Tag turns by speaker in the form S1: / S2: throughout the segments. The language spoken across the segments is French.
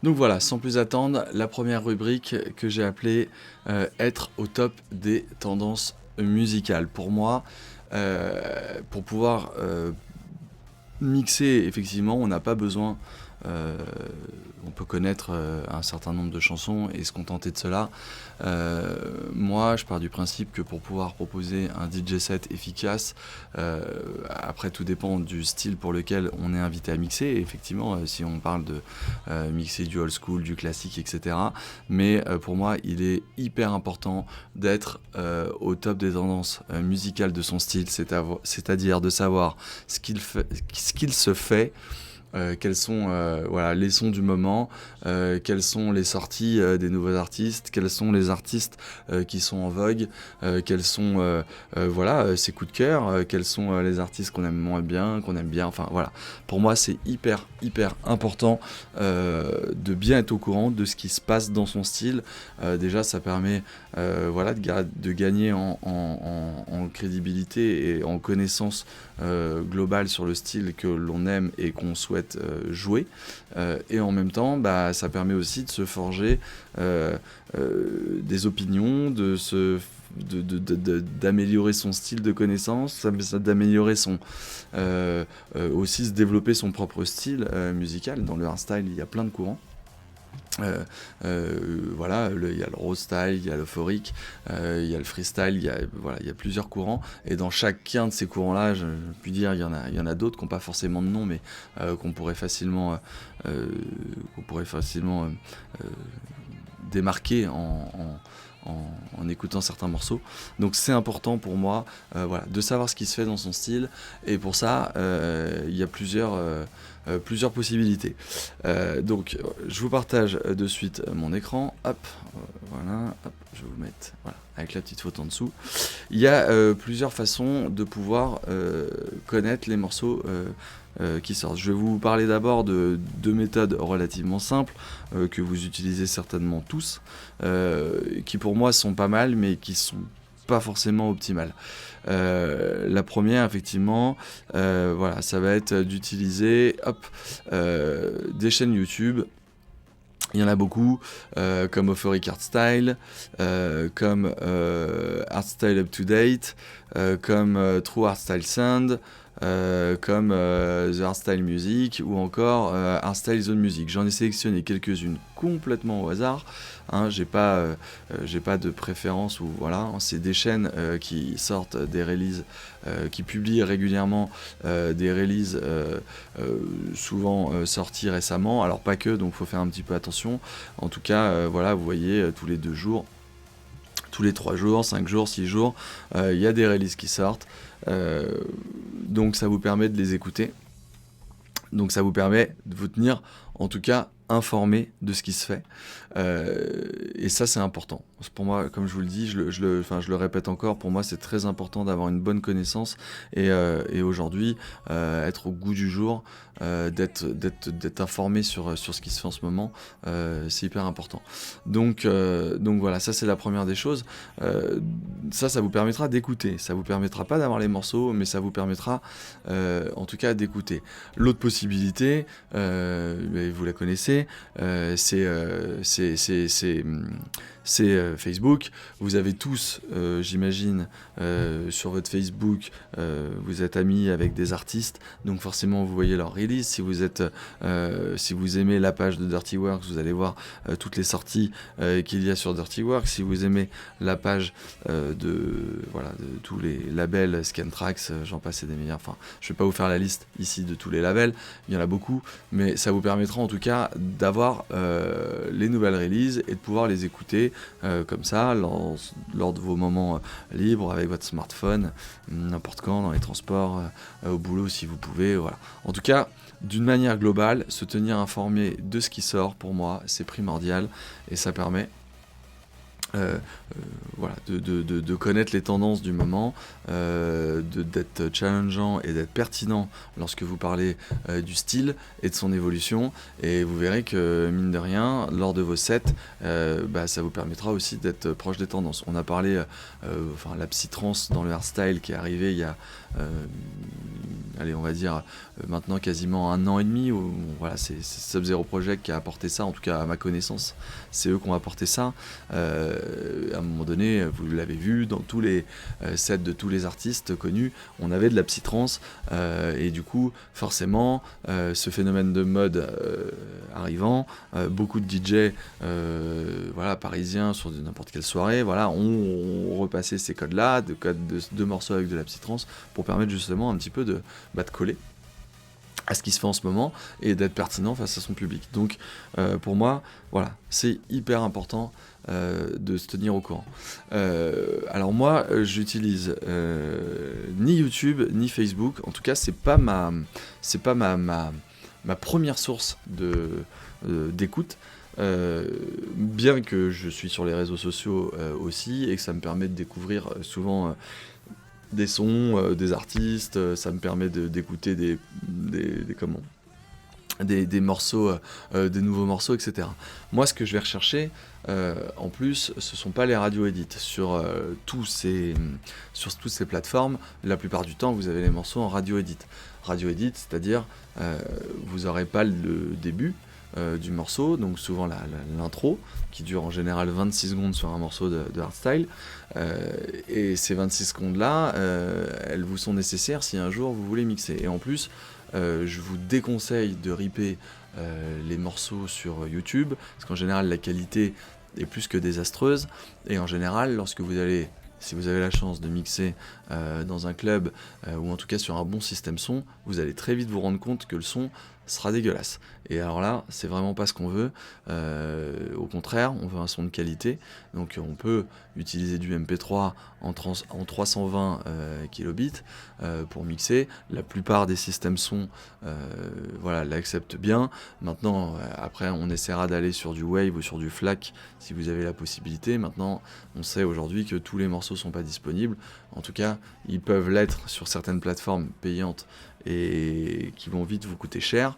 S1: Donc voilà, sans plus attendre, la première rubrique que j'ai appelée être au top des tendances musicales. Pour moi, pour pouvoir mixer, effectivement, on n'a pas besoin. euh, on peut connaître un certain nombre de chansons et se contenter de cela. Moi, je pars du principe que pour pouvoir proposer un DJ set efficace, après tout dépend du style pour lequel on est invité à mixer. Et effectivement, si on parle de mixer du old school, du classique, etc. Mais pour moi, il est hyper important d'être au top des tendances musicales de son style, c'est-à-dire de savoir ce qu'il se fait, quels sont voilà, les sons du moment, quelles sont les sorties des nouveaux artistes, quels sont les artistes qui sont en vogue, quels sont voilà, ses coups de cœur, quels sont les artistes qu'on aime moins bien, qu'on aime bien, enfin voilà. Pour moi, c'est hyper important de bien être au courant de ce qui se passe dans son style. Déjà, ça permet voilà, de gagner en crédibilité et en connaissance globale sur le style que l'on aime et qu'on souhaite jouer. Et en même temps, bah, ça permet aussi de se forger des opinions, d'améliorer son style de connaissance, d'améliorer aussi se développer son propre style musical. Dans le hardstyle, il y a plein de courants. Voilà, il y a le raw style, il y a l'euphorique, il y a le freestyle, voilà, il y a plusieurs courants, et dans chacun de ces courants-là, je puis dire, il y en a d'autres qui n'ont pas forcément de nom, mais qu'on pourrait facilement, démarquer en écoutant certains morceaux. Donc c'est important pour moi voilà, de savoir ce qui se fait dans son style, et pour ça, il y a plusieurs possibilités. Donc je vous partage de suite mon écran. Hop, voilà, hop, je vais vous mettre voilà, avec la petite photo en dessous. Il y a plusieurs façons de pouvoir connaître les morceaux qui sortent. Je vais vous parler d'abord de deux méthodes relativement simples que vous utilisez certainement tous, qui pour moi sont pas mal, mais qui sont pas forcément optimales. La première, effectivement, voilà, ça va être d'utiliser des chaînes YouTube. Il y en a beaucoup, comme Euphoric Hardstyle, comme Hardstyle Up to Date, comme True Hardstyle Sound, comme The Hardstyle Music, ou encore Hardstyle Zone Music. J'en ai sélectionné quelques-unes complètement au hasard. Hein, j'ai pas de préférence, ou voilà, c'est des chaînes qui sortent des releases, qui publient régulièrement des releases souvent sorties récemment. Alors pas que, donc faut faire un petit peu attention. En tout cas, voilà, vous voyez, tous les 2 jours, tous les 3 jours, 5 jours, 6 jours, il y a des releases qui sortent. Donc ça vous permet de les écouter. Donc ça vous permet de vous tenir, en tout cas, informé de ce qui se fait. Et ça, c'est important. Pour moi, comme je vous le dis, je le répète encore, pour moi, c'est très important d'avoir une bonne connaissance et aujourd'hui, être au goût du jour, d'être informé sur ce qui se fait en ce moment, c'est hyper important. Donc voilà, ça, c'est la première des choses. Ça vous permettra d'écouter. Ça vous permettra pas d'avoir les morceaux, mais ça vous permettra, en tout cas, d'écouter. L'autre possibilité, vous la connaissez, c'est Facebook. Vous avez tous, j'imagine, sur votre Facebook, vous êtes amis avec des artistes, donc forcément vous voyez leur release. Si vous aimez la page de Dirty Works, vous allez voir toutes les sorties qu'il y a sur Dirty Works. Si vous aimez la page de tous les labels, Scantrax, j'en passe et des meilleurs. Enfin, je vais pas vous faire la liste ici de tous les labels, il y en a beaucoup, mais ça vous permettra en tout cas d'avoir les nouvelles releases et de pouvoir les écouter comme ça lors de vos moments libres avec votre smartphone, n'importe quand, dans les transports, au boulot si vous pouvez, voilà. En tout cas, d'une manière globale, se tenir informé de ce qui sort, pour moi, c'est primordial, et ça permet euh, voilà, de connaître les tendances du moment, d'être challengeant et d'être pertinent lorsque vous parlez du style et de son évolution. Et vous verrez que, mine de rien, lors de vos sets, ça vous permettra aussi d'être proche des tendances. On a parlé, la psytrance dans le hardstyle qui est arrivée il y a, on va dire, maintenant quasiment 1 an et demi. Voilà, c'est Sub-Zero Project qui a apporté ça, en tout cas à ma connaissance. C'est eux qui ont apporté ça. À un moment donné, vous l'avez vu, dans tous les sets de tous les artistes connus, on avait de la psytrance, et du coup, forcément, ce phénomène de mode arrivant, beaucoup de DJ parisiens sur n'importe quelle soirée, ont repassé ces codes-là, de codes de morceaux avec de la psytrance, pour permettre justement un petit peu de coller à ce qui se fait en ce moment et d'être pertinent face à son public. Donc pour moi, voilà, c'est hyper important de se tenir au courant. Alors moi, j'utilise ni YouTube ni Facebook. En tout cas, c'est pas ma première source d'écoute. Bien que je suis sur les réseaux sociaux aussi, et que ça me permet de découvrir souvent des sons, des artistes, ça me permet d'écouter des morceaux, des nouveaux morceaux, etc. Moi, ce que je vais rechercher, en plus, ce sont pas les radio edits. Sur toutes ces plateformes, la plupart du temps, vous avez les morceaux en radio edit. Radio edit, c'est-à-dire, vous n'aurez pas le début du morceau, donc souvent l'intro, qui dure en général 26 secondes sur un morceau de hardstyle, et ces 26 secondes-là, elles vous sont nécessaires si un jour vous voulez mixer. Et en plus, je vous déconseille de ripper les morceaux sur YouTube, parce qu'en général la qualité est plus que désastreuse, et en général, si vous avez la chance de mixer dans un club, ou en tout cas sur un bon système son, vous allez très vite vous rendre compte que le son sera dégueulasse. Et alors là, c'est vraiment pas ce qu'on veut. Au contraire, on veut un son de qualité. Donc on peut utiliser du MP3 en 320 kilobits pour mixer. La plupart des systèmes son l'acceptent bien. Maintenant, après, on essaiera d'aller sur du Wave ou sur du FLAC si vous avez la possibilité. Maintenant, on sait aujourd'hui que tous les morceaux sont pas disponibles. En tout cas, ils peuvent l'être sur certaines plateformes payantes et qui vont vite vous coûter cher.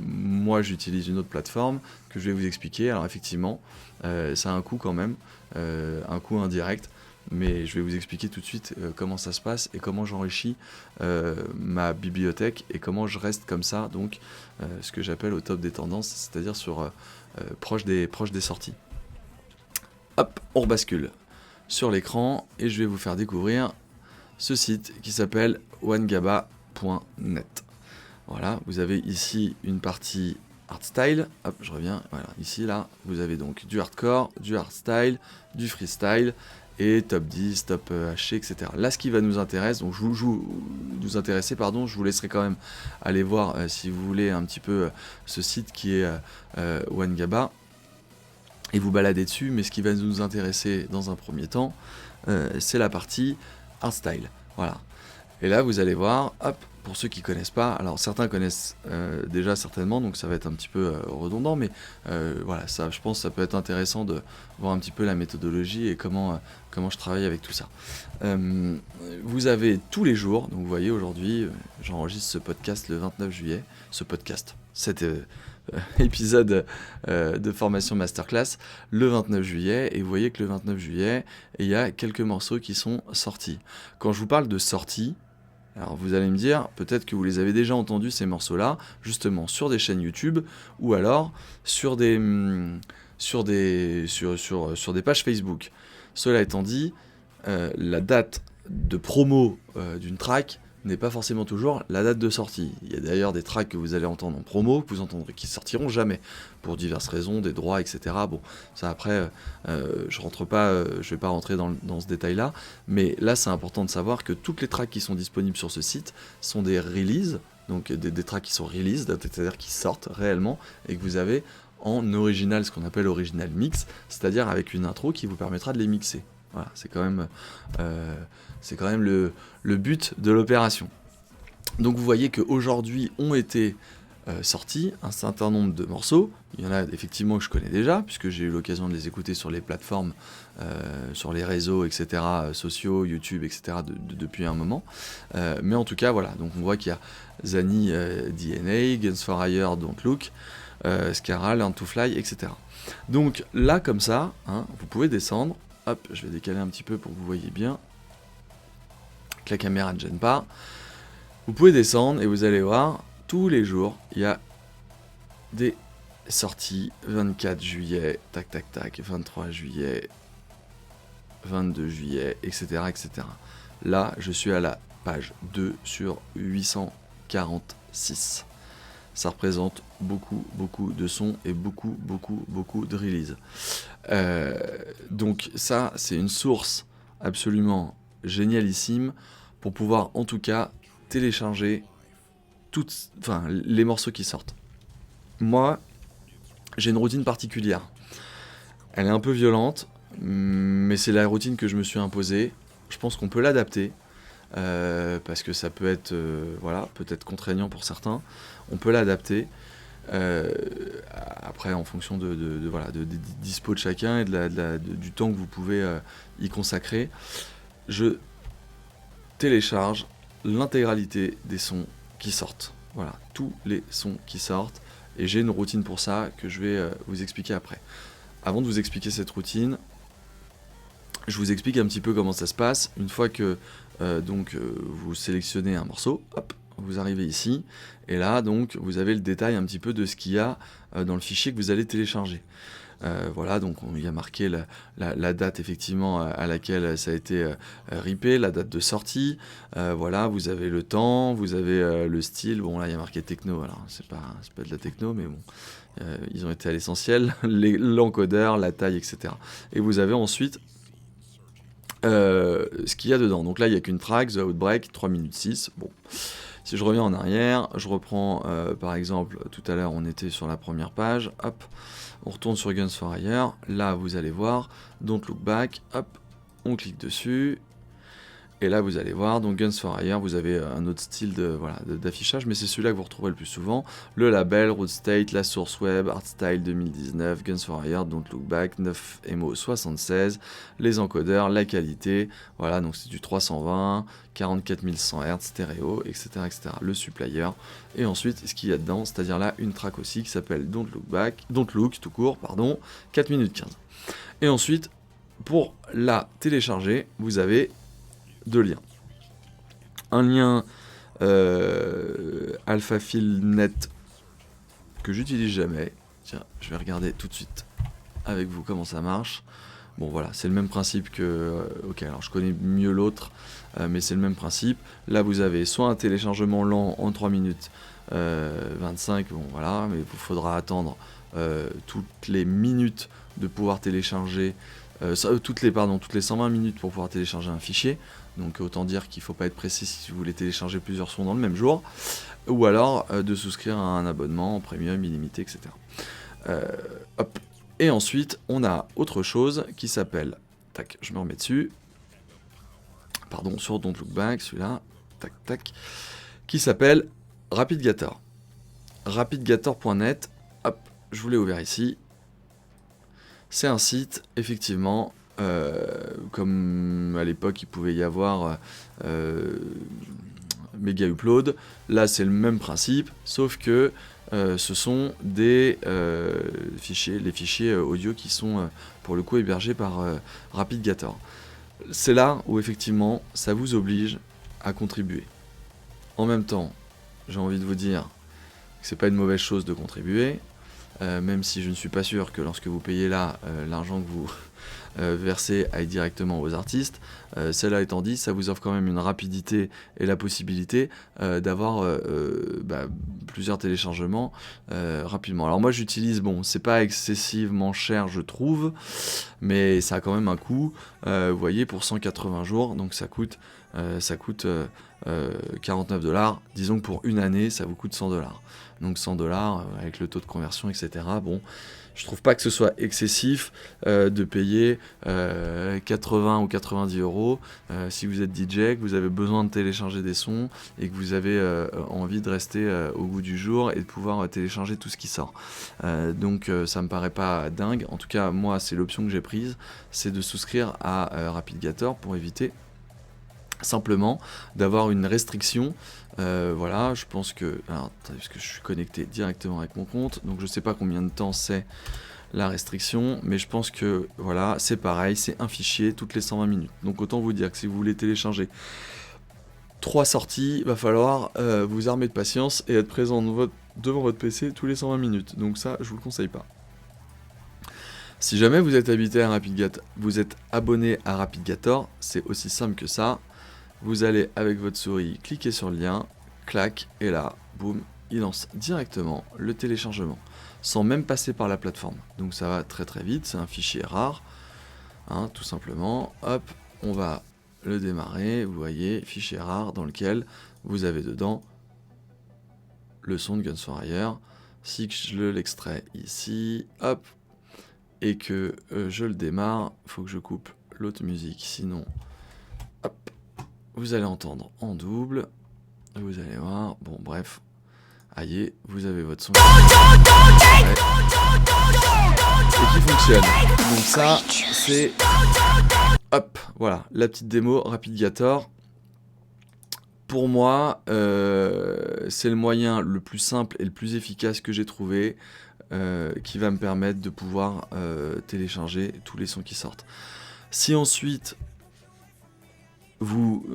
S1: Moi, j'utilise une autre plateforme que je vais vous expliquer. Alors effectivement, ça a un coût quand même, un coût indirect, mais je vais vous expliquer tout de suite comment ça se passe et comment j'enrichis ma bibliothèque et comment je reste comme ça, donc ce que j'appelle au top des tendances, c'est-à-dire proche des sorties. Hop, on rebascule sur l'écran et je vais vous faire découvrir ce site qui s'appelle onegaba.net. Voilà, vous avez ici une partie hardstyle. Hop, je reviens. Voilà, ici, là, vous avez donc du hardcore, du hardstyle, du freestyle et top 10, top HC, etc. Là, ce qui va nous intéresser, donc je vous laisserai quand même aller voir si vous voulez un petit peu ce site qui est OneGaba et vous balader dessus. Mais ce qui va nous intéresser dans un premier temps, c'est la partie hardstyle. Voilà. Et là, vous allez voir, hop, pour ceux qui connaissent pas, alors certains connaissent déjà certainement, donc ça va être un petit peu redondant, mais ça, je pense que ça peut être intéressant de voir un petit peu la méthodologie et comment je travaille avec tout ça. Vous avez tous les jours, donc vous voyez aujourd'hui, j'enregistre ce podcast le 29 juillet, cet épisode de formation masterclass le 29 juillet, et vous voyez que le 29 juillet, il y a quelques morceaux qui sont sortis. Quand je vous parle de sortie, alors vous allez me dire, peut-être que vous les avez déjà entendus ces morceaux-là, justement sur des chaînes YouTube, ou alors sur des pages Facebook. Cela étant dit, la date de promo d'une track n'est pas forcément toujours la date de sortie. Il y a d'ailleurs des tracks que vous allez entendre en promo, que vous entendrez, qui sortiront jamais, pour diverses raisons, des droits, etc. Bon, ça après, je vais pas rentrer dans ce détail-là, mais là c'est important de savoir que toutes les tracks qui sont disponibles sur ce site sont des releases, donc des tracks qui sont releases, c'est-à-dire qui sortent réellement, et que vous avez en original, ce qu'on appelle original mix, c'est-à-dire avec une intro qui vous permettra de les mixer. Voilà, c'est quand même le but de l'opération. Donc vous voyez qu'aujourd'hui ont été sorti un certain nombre de morceaux. Il y en a effectivement que je connais déjà, puisque j'ai eu l'occasion de les écouter sur les plateformes, sur les réseaux, etc., sociaux, YouTube, etc., depuis un moment. Mais en tout cas, voilà, donc on voit qu'il y a Zany, DNA, Guns for Hire, Don't Look, Scara, Learn to Fly, etc. Donc là, comme ça, hein, vous pouvez descendre. Hop, je vais décaler un petit peu pour que vous voyez bien, que la caméra ne gêne pas. Vous pouvez descendre et vous allez voir, tous les jours, il y a des sorties. 24 juillet, tac tac tac, 23 juillet, 22 juillet, etc., etc. Là, je suis à la page 2 sur 846. Ça représente beaucoup de sons et beaucoup de releases. Donc ça, c'est une source absolument génialissime pour pouvoir en tout cas télécharger les morceaux qui sortent. Moi, j'ai une routine particulière. Elle est un peu violente, mais c'est la routine que je me suis imposée. Je pense qu'on peut l'adapter, parce que ça peut être peut-être contraignant pour certains. On peut l'adapter. Après, en fonction de dispo de chacun et du temps que vous pouvez y consacrer, je télécharge l'intégralité des sons qui sortent. Voilà, tous les sons qui sortent. Et j'ai une routine pour ça que je vais vous expliquer après. Avant de vous expliquer cette routine, je vous explique un petit peu comment ça se passe. Une fois que vous sélectionnez un morceau, hop, vous arrivez ici. Et là, donc, vous avez le détail un petit peu de ce qu'il y a dans le fichier que vous allez télécharger. Voilà, donc il y a marqué la date effectivement à laquelle ça a été rippé, la date de sortie. Voilà, vous avez le temps, vous avez le style. Bon, là, il y a marqué techno. Alors, c'est pas de la techno, mais bon, ils ont été à l'essentiel. L'encodeur, la taille, etc. Et vous avez ensuite ce qu'il y a dedans. Donc là, il n'y a qu'une track, The Outbreak, 3 minutes 6. Bon. Si je reviens en arrière, je reprends par exemple, tout à l'heure on était sur la première page, hop, on retourne sur Guns for Hire, là vous allez voir, Don't Look Back, hop, on clique dessus, et là vous allez voir, donc Guns for Hire, vous avez un autre style d'affichage, mais c'est celui-là que vous retrouverez le plus souvent, le label, Root State, la source web, Artstyle 2019, Guns for Hire, Don't Look Back, 9MO 76, les encodeurs, la qualité, voilà, donc c'est du 320, 44100 Hz, stéréo, etc., etc. Le supplier, et ensuite ce qu'il y a dedans, c'est-à-dire là une track aussi qui s'appelle Don't Look tout court, 4 minutes 15. Et ensuite, pour la télécharger, vous avez deux liens. Un lien AlphaFilnet que j'utilise jamais. Tiens, je vais regarder tout de suite avec vous comment ça marche. Bon voilà, c'est le même principe que... ok, alors je connais mieux l'autre, mais c'est le même principe. Là vous avez soit un téléchargement lent en 3 minutes 25, bon voilà, mais il vous faudra attendre toutes les minutes de pouvoir télécharger, toutes les 120 minutes pour pouvoir télécharger un fichier. Donc autant dire qu'il ne faut pas être précis si vous voulez télécharger plusieurs sons dans le même jour, ou alors de souscrire à un abonnement premium illimité, etc. Hop. Et ensuite, on a autre chose qui s'appelle, tac, je me remets dessus, pardon, sur Don't Look Back, celui-là, tac, tac, qui s'appelle RapidGator. RapidGator.net, hop, je vous l'ai ouvert ici. C'est un site, effectivement, comme à l'époque il pouvait y avoir Mega Upload, là c'est le même principe, sauf que ce sont des les fichiers audio qui sont pour le coup hébergés par RapidGator. C'est là où effectivement ça vous oblige à contribuer. En même temps, j'ai envie de vous dire que c'est pas une mauvaise chose de contribuer, même si je ne suis pas sûr que lorsque vous payez là, l'argent que vous versez aille directement aux artistes. Cela étant dit, ça vous offre quand même une rapidité et la possibilité d'avoir plusieurs téléchargements rapidement. Alors moi j'utilise, c'est pas excessivement cher je trouve, mais ça a quand même un coût, vous voyez, pour 180 jours, donc ça coûte ça coûte 49 $. Disons que pour une année, ça vous coûte 100 $. Donc 100 $, avec le taux de conversion, etc. Bon, je trouve pas que ce soit excessif de payer 80 ou 90 €. Si vous êtes DJ, que vous avez besoin de télécharger des sons et que vous avez envie de rester au goût du jour et de pouvoir télécharger tout ce qui sort. Donc ça me paraît pas dingue. En tout cas, moi, c'est l'option que j'ai prise, c'est de souscrire à RapidGator pour éviter simplement d'avoir une restriction. Voilà, je pense que... Alors, attendez, parce que je suis connecté directement avec mon compte, donc je sais pas combien de temps c'est la restriction, mais je pense que voilà, c'est pareil, c'est un fichier toutes les 120 minutes. Donc autant vous dire que si vous voulez télécharger 3 sorties, il va falloir vous armer de patience et être présent devant votre PC tous les 120 minutes. Donc ça, je vous le conseille pas. Si jamais vous êtes vous êtes abonné à RapidGator, c'est aussi simple que ça. Vous allez avec votre souris cliquer sur le lien, clac, et là, boum, il lance directement le téléchargement, sans même passer par la plateforme. Donc ça va très très vite, c'est un fichier rare, hein, tout simplement. Hop, on va le démarrer, vous voyez, fichier rare dans lequel vous avez dedans le son de Guns for Hire. Si je l'extrais ici, hop, et que je le démarre, il faut que je coupe l'autre musique, sinon, hop, vous allez entendre en double, vous allez voir, bon bref, aïe, vous avez votre son et qui fonctionne. Donc ça, c'est, hop, voilà, la petite démo RapidGator. Pour moi, c'est le moyen le plus simple et le plus efficace que j'ai trouvé, qui va me permettre de pouvoir télécharger tous les sons qui sortent. Si ensuite vous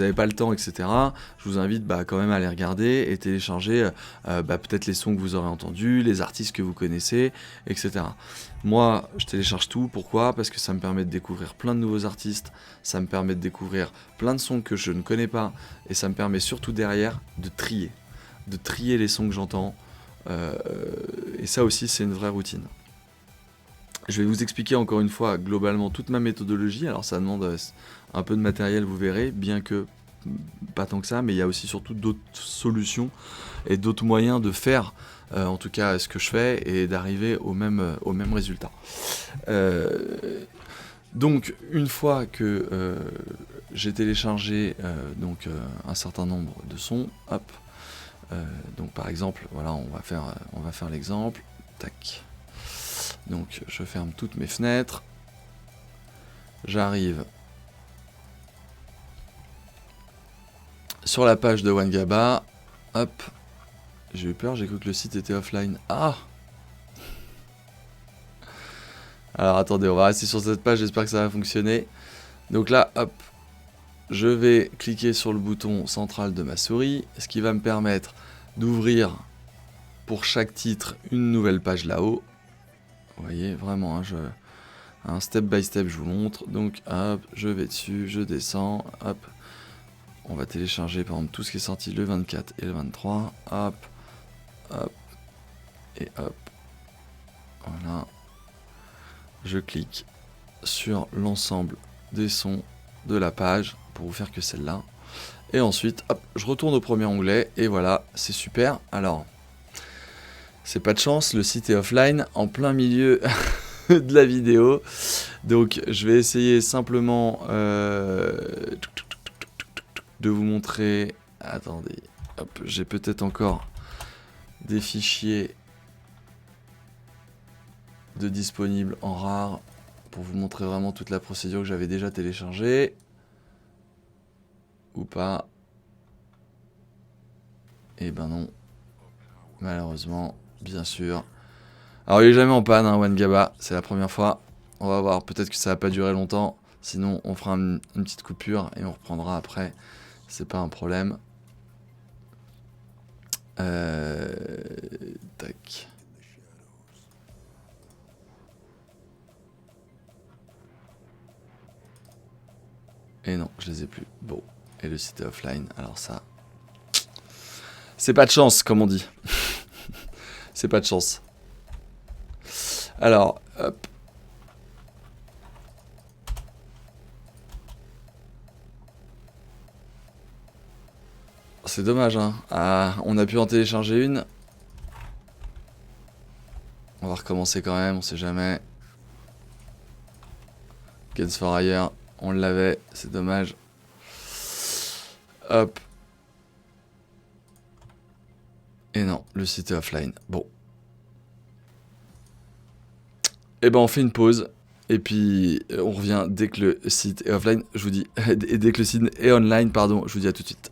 S1: avez pas le temps, etc., je vous invite quand même à aller regarder et télécharger peut-être les sons que vous aurez entendus, les artistes que vous connaissez, etc. Moi, je télécharge tout. Pourquoi ? Parce que ça me permet de découvrir plein de nouveaux artistes, ça me permet de découvrir plein de sons que je ne connais pas, et ça me permet surtout derrière de trier les sons que j'entends, et ça aussi c'est une vraie routine. Je vais vous expliquer encore une fois globalement toute ma méthodologie. Alors ça demande un peu de matériel, vous verrez, bien que pas tant que ça, mais il y a aussi surtout d'autres solutions et d'autres moyens de faire, en tout cas ce que je fais, et d'arriver au même résultat. Donc une fois que j'ai téléchargé un certain nombre de sons, hop, donc par exemple, voilà, on va faire l'exemple, tac. Donc je ferme toutes mes fenêtres, j'arrive sur la page de Wangaba, hop, j'ai eu peur, j'ai cru que le site était offline. Ah! Alors attendez, on va rester sur cette page, j'espère que ça va fonctionner. Donc là, hop, je vais cliquer sur le bouton central de ma souris, ce qui va me permettre d'ouvrir pour chaque titre une nouvelle page là-haut. Vous voyez, vraiment, un step by step, je vous montre. Donc, hop, je vais dessus, je descends, hop. On va télécharger, par exemple, tout ce qui est sorti le 24 et le 23. Hop, hop, et hop. Voilà. Je clique sur l'ensemble des sons de la page pour vous faire que celle-là. Et ensuite, hop, je retourne au premier onglet, et voilà, c'est super. Alors... c'est pas de chance, le site est offline en plein milieu de la vidéo. Donc je vais essayer simplement de vous montrer. Attendez, hop, j'ai peut-être encore des fichiers de disponibles en rare pour vous montrer vraiment toute la procédure que j'avais déjà téléchargée. Ou pas. Eh ben non. Malheureusement. Bien sûr. Alors il est jamais en panne, hein, Wangaba, c'est la première fois. On va voir, peut-être que ça va pas durer longtemps. Sinon on fera une petite coupure et on reprendra après. C'est pas un problème. Tac. Et non, je les ai plus. Bon, et le site est offline, alors ça... c'est pas de chance, comme on dit. C'est pas de chance. Alors, hop. C'est dommage, hein. Ah, on a pu en télécharger une. On va recommencer quand même, on sait jamais. Games for Hire, on l'avait, c'est dommage. Hop. Et non, le site est offline. Bon. Et ben on fait une pause. Et puis on revient dès que le site est offline. Je vous dis, et dès que le site est online, pardon, je vous dis à tout de suite.